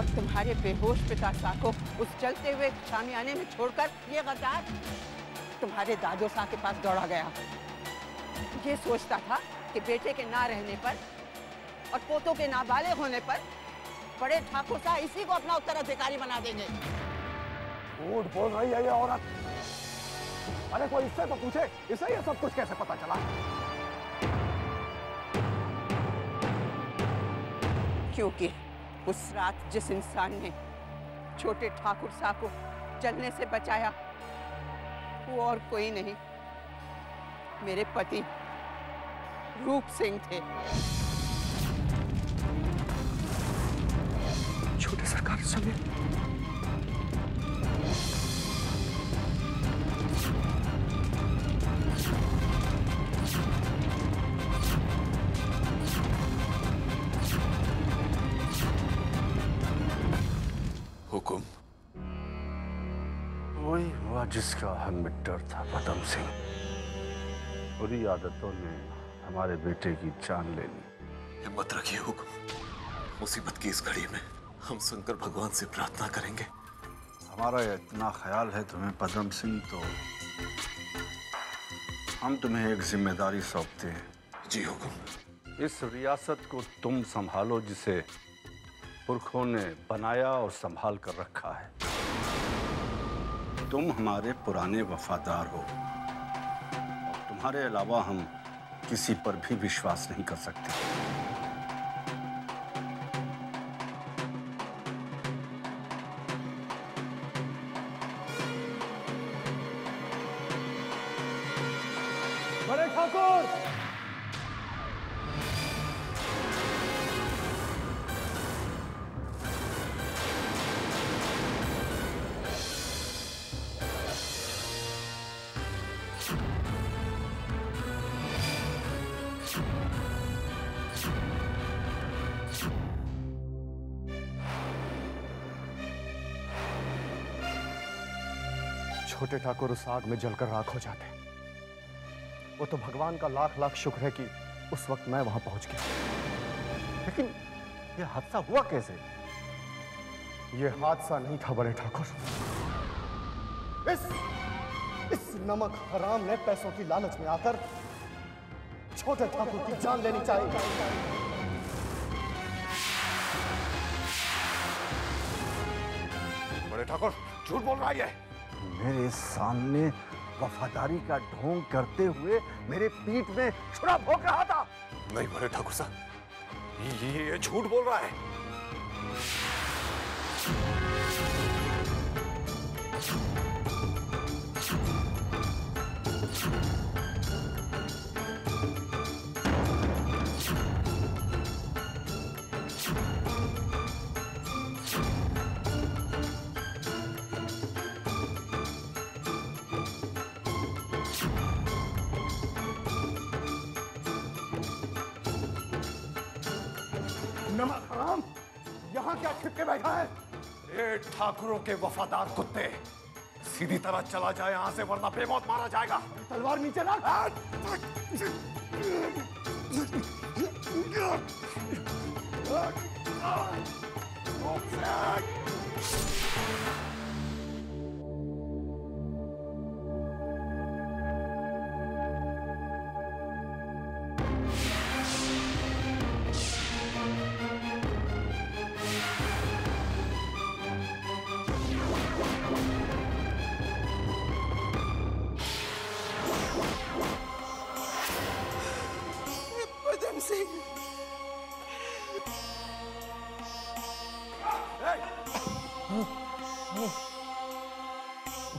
और तुम्हारे बेहोश पिता को उस चलते हुए शामियाने में छोड़कर ये गद्दार तुम्हारे दादो शाह के पास दौड़ा गया। ये सोचता था कि बेटे के ना रहने पर और पोतों के नाबालिग होने पर बड़े ठाकुर साहब इसी को अपना उत्तराधिकारी बना देंगे। झूठ बोल रही है ये औरत। अरे कोई इससे तो पूछे, इसे ये सब कुछ कैसे पता चला? क्योंकि उस रात जिस इंसान ने छोटे ठाकुर साहब को जलने से बचाया वो और कोई नहीं, मेरे पति रूप सिंह थे। छोटे सरकार समय हुकुम। वही हुआ जिसका हमें डर था पदम सिंह। बुरी आदतों ने हमारे बेटे की जान ले ली। हिम्मत रखिए हुकुम, मुसीबत की इस घड़ी में हम शंकर भगवान से प्रार्थना करेंगे। हमारा इतना ख्याल है तुम्हें पदम सिंह, तो हम तुम्हें एक जिम्मेदारी सौंपते हैं। जी हुकुम। इस रियासत को तुम संभालो जिसे पुरखों ने बनाया और संभाल कर रखा है। तुम हमारे पुराने वफादार हो और तुम्हारे अलावा हम किसी पर भी विश्वास नहीं कर सकते। बड़े ठाकुर, छोटे ठाकुर उस आग में जलकर राख हो जाते। वो तो भगवान का लाख लाख शुक्र है कि उस वक्त मैं वहां पहुंच गया। लेकिन यह हादसा हुआ कैसे? यह हादसा नहीं था बड़े ठाकुर। इस नमक हराम ने पैसों की लालच में आकर छोटे ठाकुर की जान लेनी चाहिए। बड़े ठाकुर झूठ बोल रहा है। मेरे सामने वफादारी का ढोंग करते हुए मेरे पीठ में छुरा भोंक रहा था। नहीं बड़े ठाकुर साहब, ये झूठ बोल रहा है। नमक हराम यहाँ क्या छिप के बैठा है? ये ठाकुरों के वफादार कुत्ते, सीधी तरह चला जाए यहाँ से वरना बेमौत मारा जाएगा। तलवार नीचे रख।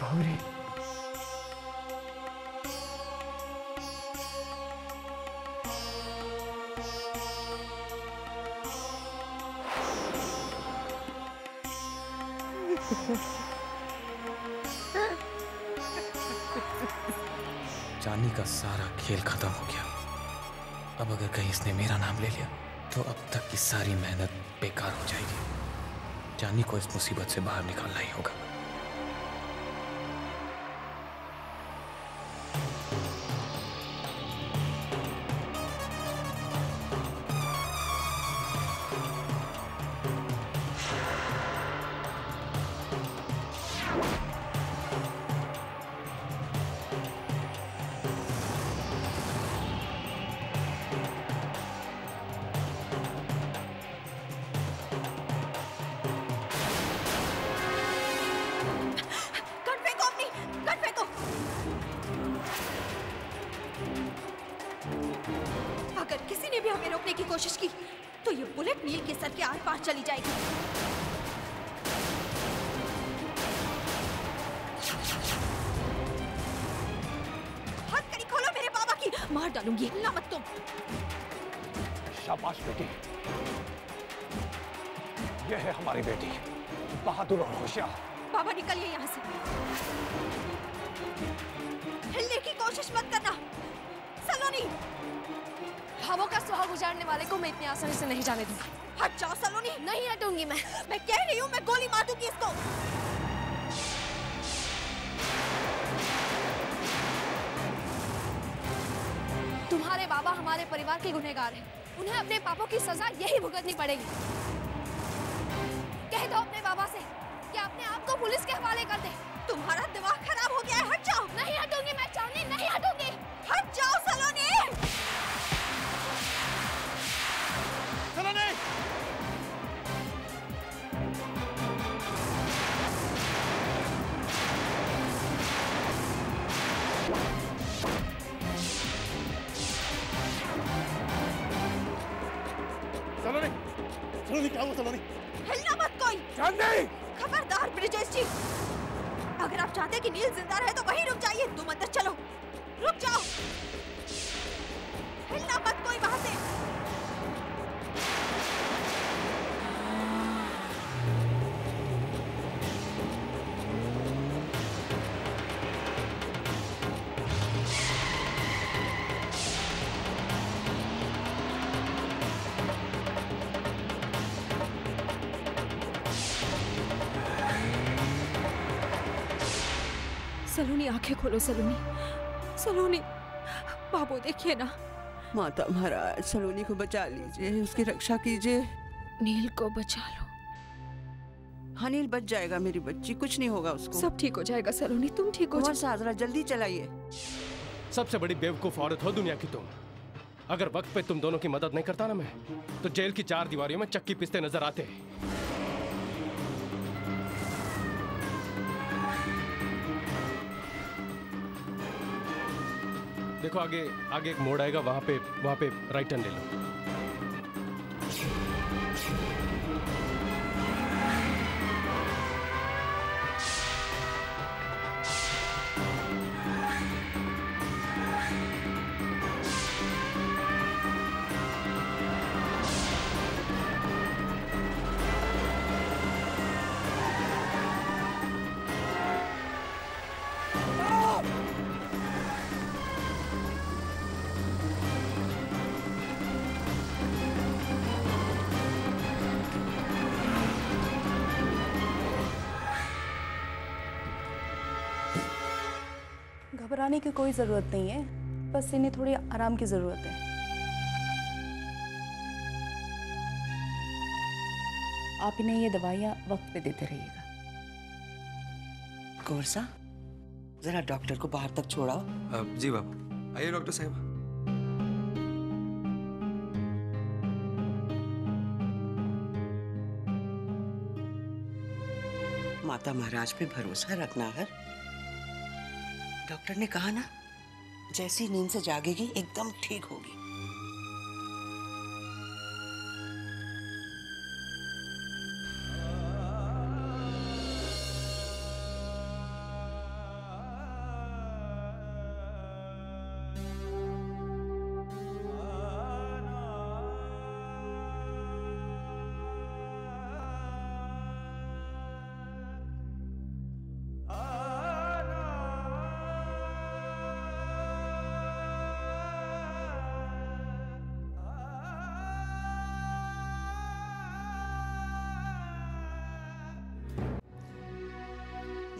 भौरी, जानी का सारा खेल खत्म हो गया। अब अगर कहीं इसने मेरा नाम ले लिया तो अब तक की सारी मेहनत बेकार हो जाएगी। जानी को इस मुसीबत से बाहर निकालना ही होगा। की कोशिश की तो ये बुलेट नील के सर के आर पार चली जाएगी। हथकड़ी खोलो मेरे बाबा की, मार डालूंगी, हिलना मत तुम। शाबाश बेटी, यह है हमारी बेटी, बहादुर और होशियार। बाबा निकलिए यहाँ से, हिलने की कोशिश मत करना। सलोनी, भावों का सुहाग उजाड़ने वाले को मैं इतनी आसानी से नहीं जाने दूंगी। हट जाओ सलोनी। नहीं हटूंगी मैं कह रही हूँ, मैं गोली मार दूंगी इसको। तुम्हारे बाबा हमारे परिवार के गुनहगार हैं, उन्हें अपने पापों की सजा यही भुगतनी पड़ेगी। कह दो अपने बाबा से कि अपने आप को पुलिस के हवाले कर दे। तुम्हारा दिमाग खराब हो गया है, हट जाओ। नहीं हटूंगी मैं चांदनी, नहीं हटूंगी। हट जाओ सलोनी। सलोनी! सलोनी! सलोनी, क्या हुआ सलोनी? हिलना मत कोई। चांदनी! खबरदार ब्रिजेश जी, अगर आप चाहते कि नील जिंदा रहे तो वहीं रुक जाइए। तुम अंदर चलो, रुक जाओ, हिलना मत कोई वहां से। सलोनी, आंखें खोलो सलोनी। सलोनी, बाबू देखिए ना। माता महाराज, सलोनी को बचा लीजिए, उसकी रक्षा कीजिए। नील को बचा लो। हाँ, नील बच जाएगा मेरी बच्ची, कुछ नहीं होगा उसको। सब ठीक हो जाएगा सलोनी, तुम ठीक हो जाओ। साजरा जल्दी चलाइए। सबसे बड़ी बेवकूफ औरत हो दुनिया की तुम। अगर वक्त पे तुम दोनों की मदद नहीं करता ना मैं, तो जेल की 4 दीवारियों में चक्की पिसते नजर आते। देखो आगे एक मोड़ आएगा, वहां पे राइट टर्न ले लो। घबराने की कोई जरूरत नहीं है, बस इन्हें थोड़ी आराम की जरूरत है। आप इन्हें ये दवाइयाँ वक्त पे देते रहिएगा। कोरसा, जरा डॉक्टर को बाहर तक छोड़ाओ। जी बाबा। आइए डॉक्टर साहब। माता महाराज पे भरोसा रखना है। डॉक्टर ने कहा ना, जैसी नींद से जागेगी एकदम ठीक होगी।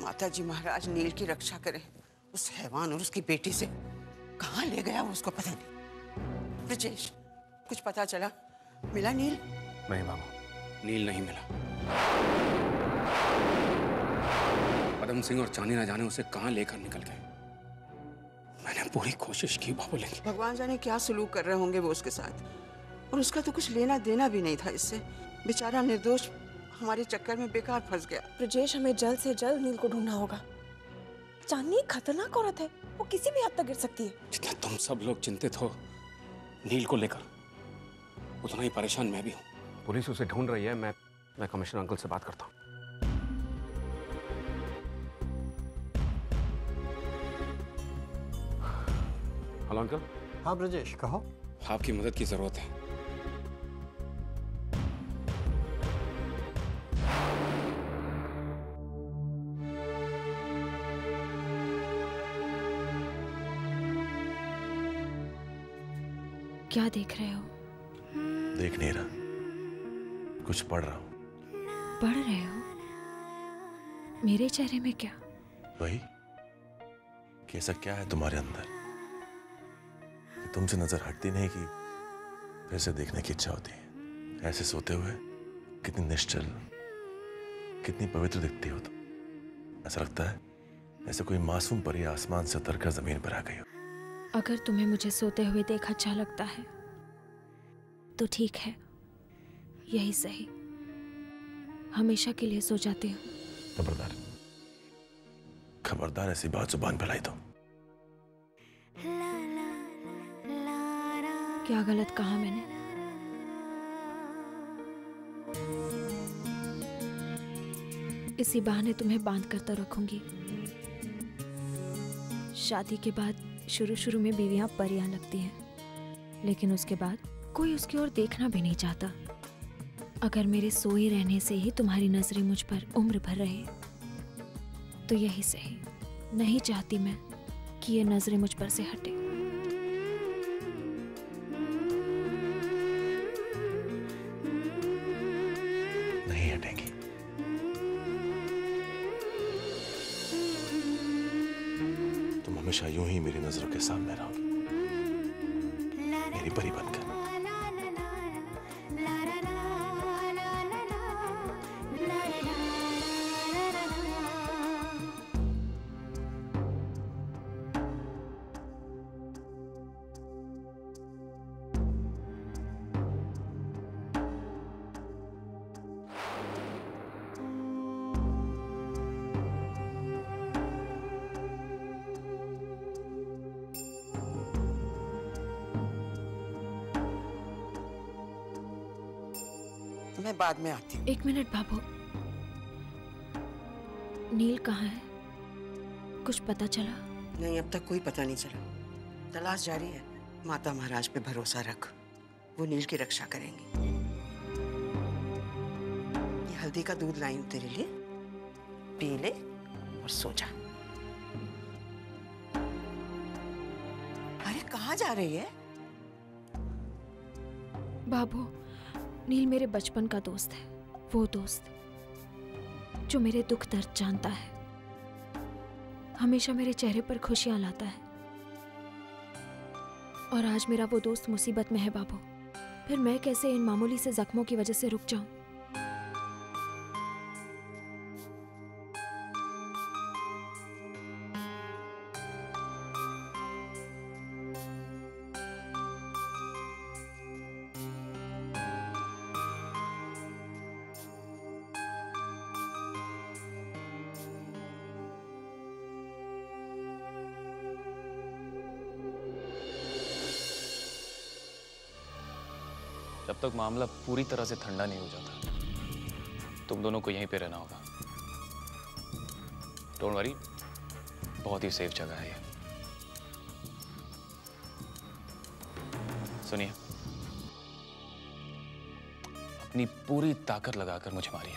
माता जी महाराज नील की रक्षा करें। उस हैवान और उसकी बेटी से कहाँ ले गया वो, उसको पता नहीं। ब्रिजेश, कुछ पता चला? मिला नील? नहीं मामा, नील नहीं मिला। पदम सिंह और चांदी ना जाने उसे कहाँ लेकर निकल गए। मैंने पूरी कोशिश की बाबू, लेकिन भगवान जाने क्या सलूक कर रहे होंगे वो उसके साथ, और उसका तो कुछ लेना देना भी नहीं था इससे। बेचारा निर्दोष हमारे चक्कर में बेकार फंस गया। ब्रिजेश, हमें जल्द से जल्द नील को ढूंढना होगा। चांदनी खतरनाक औरत है, वो किसी भी हद तक गिर सकती है। जितना तुम सब लोग चिंतित हो नील को लेकर, उतना ही परेशान मैं भी हूँ। पुलिस उसे ढूंढ रही है। मैं कमिश्नर अंकल से बात करता हूँ। Hello uncle. हाँ ब्रजेश, कहो। आपकी मदद की जरूरत है। क्या देख रहे हो? देख नहीं रहा, कुछ पढ़ रहा हूं। पढ़ रहे हो? मेरे चेहरे में क्या? वही कि ऐसा क्या है तुम्हारे अंदर, तुमसे नजर हटती नहीं कि फिर से देखने की इच्छा होती है। ऐसे सोते हुए कितनी निश्चल, कितनी पवित्र दिखती हो तुम। ऐसा लगता है ऐसे कोई मासूम परी आसमान से उतरकर जमीन पर आ गई हो। अगर तुम्हें मुझे सोते हुए देख अच्छा लगता है तो ठीक है, यही सही। हमेशा के लिए सो जाती हूँ। खबरदार, खबरदार ऐसी बात जुबान पे लाई तो। क्या गलत कहा मैंने? इसी बहाने तुम्हें बांध कर तो रखूंगी। शादी के बाद शुरू में बीवियां परियां लगती हैं, लेकिन उसके बाद कोई उसकी ओर देखना भी नहीं चाहता। अगर मेरे सोए रहने से ही तुम्हारी नजरें मुझ पर उम्र भर रहे तो यही सही। नहीं चाहती मैं कि ये नजरें मुझ पर से हटे। नहीं हटेंगी। तुम हमेशा यूं ही मेरी नजरों के सामने रहोगी, मेरी परी बनकर। मैं बाद में आती हूँ। 1 मिनट बाबू, नील कहाँ है? कुछ पता चला? नहीं, अब तक कोई पता नहीं चला। तलाश जारी है। माता महाराज पे भरोसा रख, वो नील की रक्षा करेंगे। ये हल्दी का दूध लाई हूँ तेरे लिए, पी ले और सो जा। अरे कहाँ जा रही है? बाबू, नील मेरे बचपन का दोस्त है। वो दोस्त जो मेरे दुख दर्द जानता है, हमेशा मेरे चेहरे पर खुशियां लाता है। और आज मेरा वो दोस्त मुसीबत में है बाबू। फिर मैं कैसे इन मामूली से जख्मों की वजह से रुक जाऊं? जब तक मामला पूरी तरह से ठंडा नहीं हो जाता, तुम दोनों को यहीं पे रहना होगा। डोंट वरी, बहुत ही सेफ जगह है ये। सुनिए, अपनी पूरी ताकत लगाकर मुझे मारिए।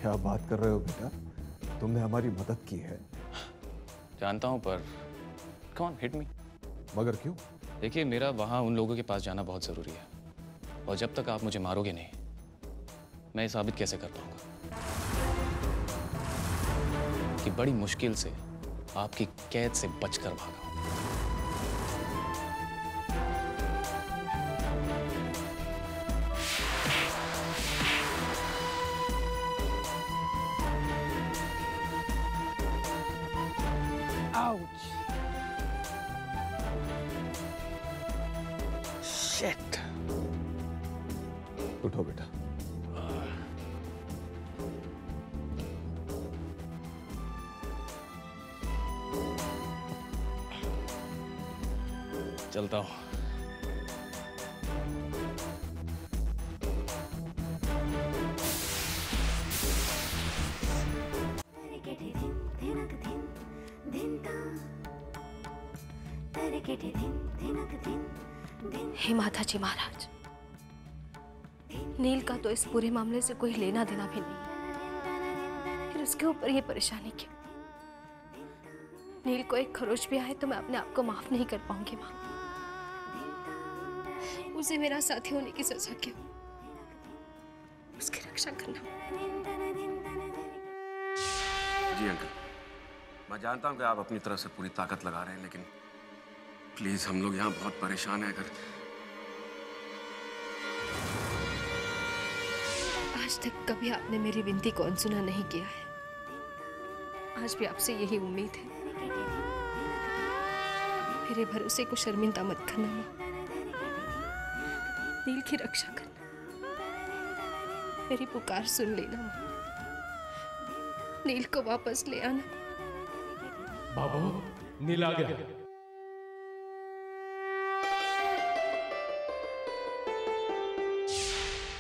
क्या बात कर रहे हो बेटा? तुमने हमारी मदद की है। जानता हूं, पर कम ऑन, हिट मी। मगर क्यों? देखिए, मेरा वहां उन लोगों के पास जाना बहुत जरूरी है, और जब तक आप मुझे मारोगे नहीं, मैं ये साबित कैसे कर पाऊंगा कि बड़ी मुश्किल से आपकी कैद से बचकर भागा। Ouch! Shit! उठो बेटा। चलता हूं। हे माता जी महाराज, नील का तो इस पूरे मामले से कोई लेना देना भी नहीं, फिर उसके ऊपर ये परेशानी क्यों? नील को एक खरोच भी आए तो मैं अपने आप को माफ नहीं कर पाऊंगी माँ। उसे मेरा साथी होने की सजा क्यों? उसकी रक्षा करना। जी अंकल, मैं जानता हूं कि आप अपनी तरफ से पूरी ताकत लगा रहे हैं, लेकिन प्लीज हम लोग यहाँ बहुत परेशान हैं। अगर आज तक कभी आपने मेरी विनती को अनसुना नहीं किया है, आज भी आपसे यही उम्मीद है। मेरे भरोसे को शर्मिंदा मत करना माँ। नील की रक्षा करना, मेरी पुकार सुन लेना माँ। नील को वापस ले आना। बाबू, नील आ गया।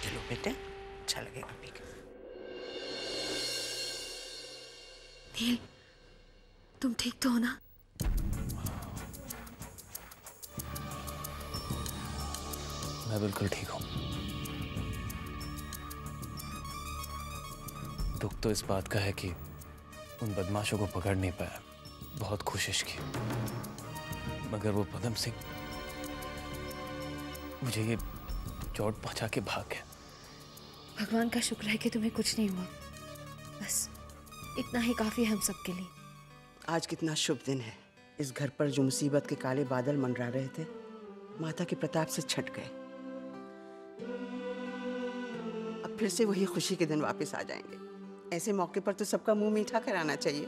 चलो बेटे, अच्छा लगेगा पीकर। नील, तुम ठीक तो हो ना? मैं बिल्कुल ठीक हूं। दुख तो इस बात का है कि उन बदमाशों को पकड़ नहीं पाया। बहुत कोशिश की, मगर वो पदम सिंह मुझे ये चोट पहुंचा के भाग गया। भगवान का शुक्र है कि तुम्हें कुछ नहीं हुआ, बस इतना ही काफी है हम सबके लिए। आज कितना शुभ दिन है। इस घर पर जो मुसीबत के काले बादल मंडरा रहे थे, माता के प्रताप से छट गए। अब फिर से वही खुशी के दिन वापस आ जाएंगे। ऐसे मौके पर तो सबका मुंह मीठा कराना चाहिए।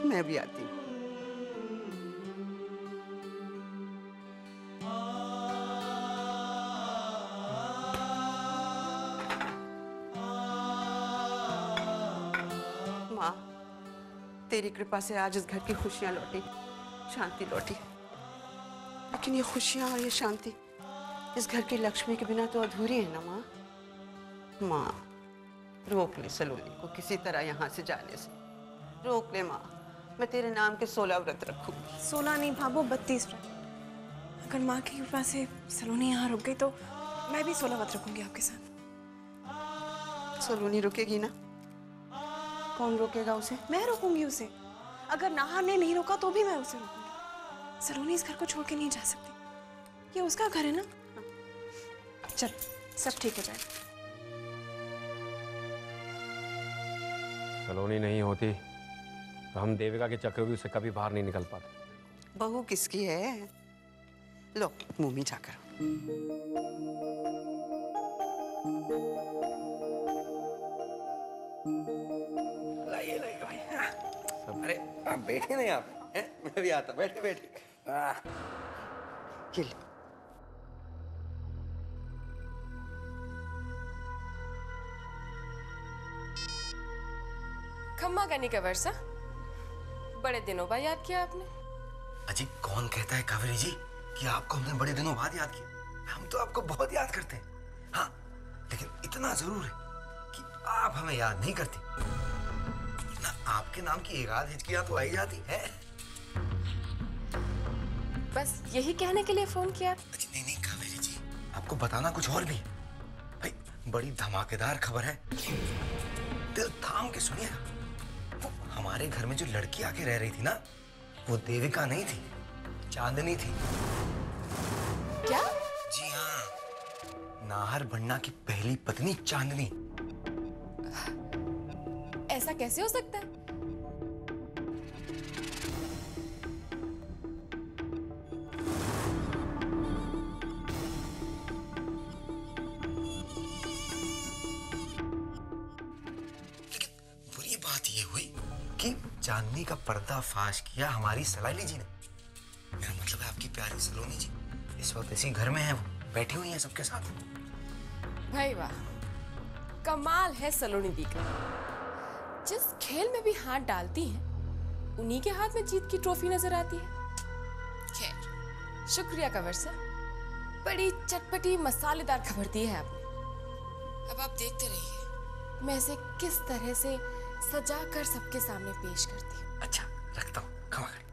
मैं भी आती हूँ। माँ, तेरी कृपा से आज इस घर की खुशियां लौटी, शांति लौटी। लेकिन ये खुशियां और ये शांति इस घर की लक्ष्मी के बिना तो अधूरी है ना माँ। माँ, रोक ले सलोनी को किसी तरह यहाँ से जाने से। रोक ले माँ, मैं तेरे नाम के 16 व्रत रखूंगी। 16 नहीं भाभो, 32 व्रत। अगर माँ की कृपा से सलोनी यहाँ रुक गई तो मैं भी 16 व्रत रखूंगी आपके साथ। सलोनी रुकेगी ना? कौन रोकेगा उसे? मैं रोकूंगी उसे। अगर नाहर ने नहीं रोका तो भी मैं उसे रोकूंगी। सलोनी इस घर को छोड़ के नहीं जा सकती, ये उसका घर है ना। चल, सब ठीक हो जाएगा। सलोनी नहीं होती तो हम देविका के चक्रव्यूह से कभी बाहर नहीं निकल पाते। बहू किसकी है? लो, मुंह मीठा करो। लाइए लाइए भाई। अरे आप बैठे ना यहाँ पे, मैं भी आता। बैठे बैठे। खम्मा करनी का वर्षा, बड़े दिनों बाद याद किया आपने। अजी, कौन कहता है कावेरी जी कि आपको हमने बड़े दिनों बाद याद किया? हम तो आपको बहुत याद करते हैं। हाँ, लेकिन इतना जरूर है कि आप हमें याद नहीं करती ना। आपके नाम की एक आध हिचकियां तो आई जाती है। बस यही कहने के लिए फोन किया। नहीं नहीं कावेरी जी, आपको बताना कुछ और भी है भाई। बड़ी धमाकेदार खबर है, दिल थाम के सुनिएगा। वो हमारे घर में जो लड़की आके रह रही थी ना, वो देविका नहीं थी, चांदनी थी। क्या? जी हाँ, नाहर भन्ना की पहली पत्नी चांदनी। ऐसा कैसे हो सकता है? बुरी बात ये हुई कि चांदनी का पर्दाफाश किया हमारी सलाइली जी ने। मेरा मतलब है आपकी प्यारी सलोनी जी इस वक्त इसी घर में है, वो बैठी हुई है सबके साथ। भाई वाह, कमाल है सलोनी दी का। जिस खेल में भी हाथ डालती हैं, उन्हीं के हाथ में जीत की ट्रॉफी नजर आती है। खैर, शुक्रिया कवर सर, बड़ी चटपटी मसालेदार खबर दी है आपने। अब आप देखते रहिए मैं इसे किस तरह से सजा कर सबके सामने पेश करती हूँ। रखता हूँ, क्षमा कर।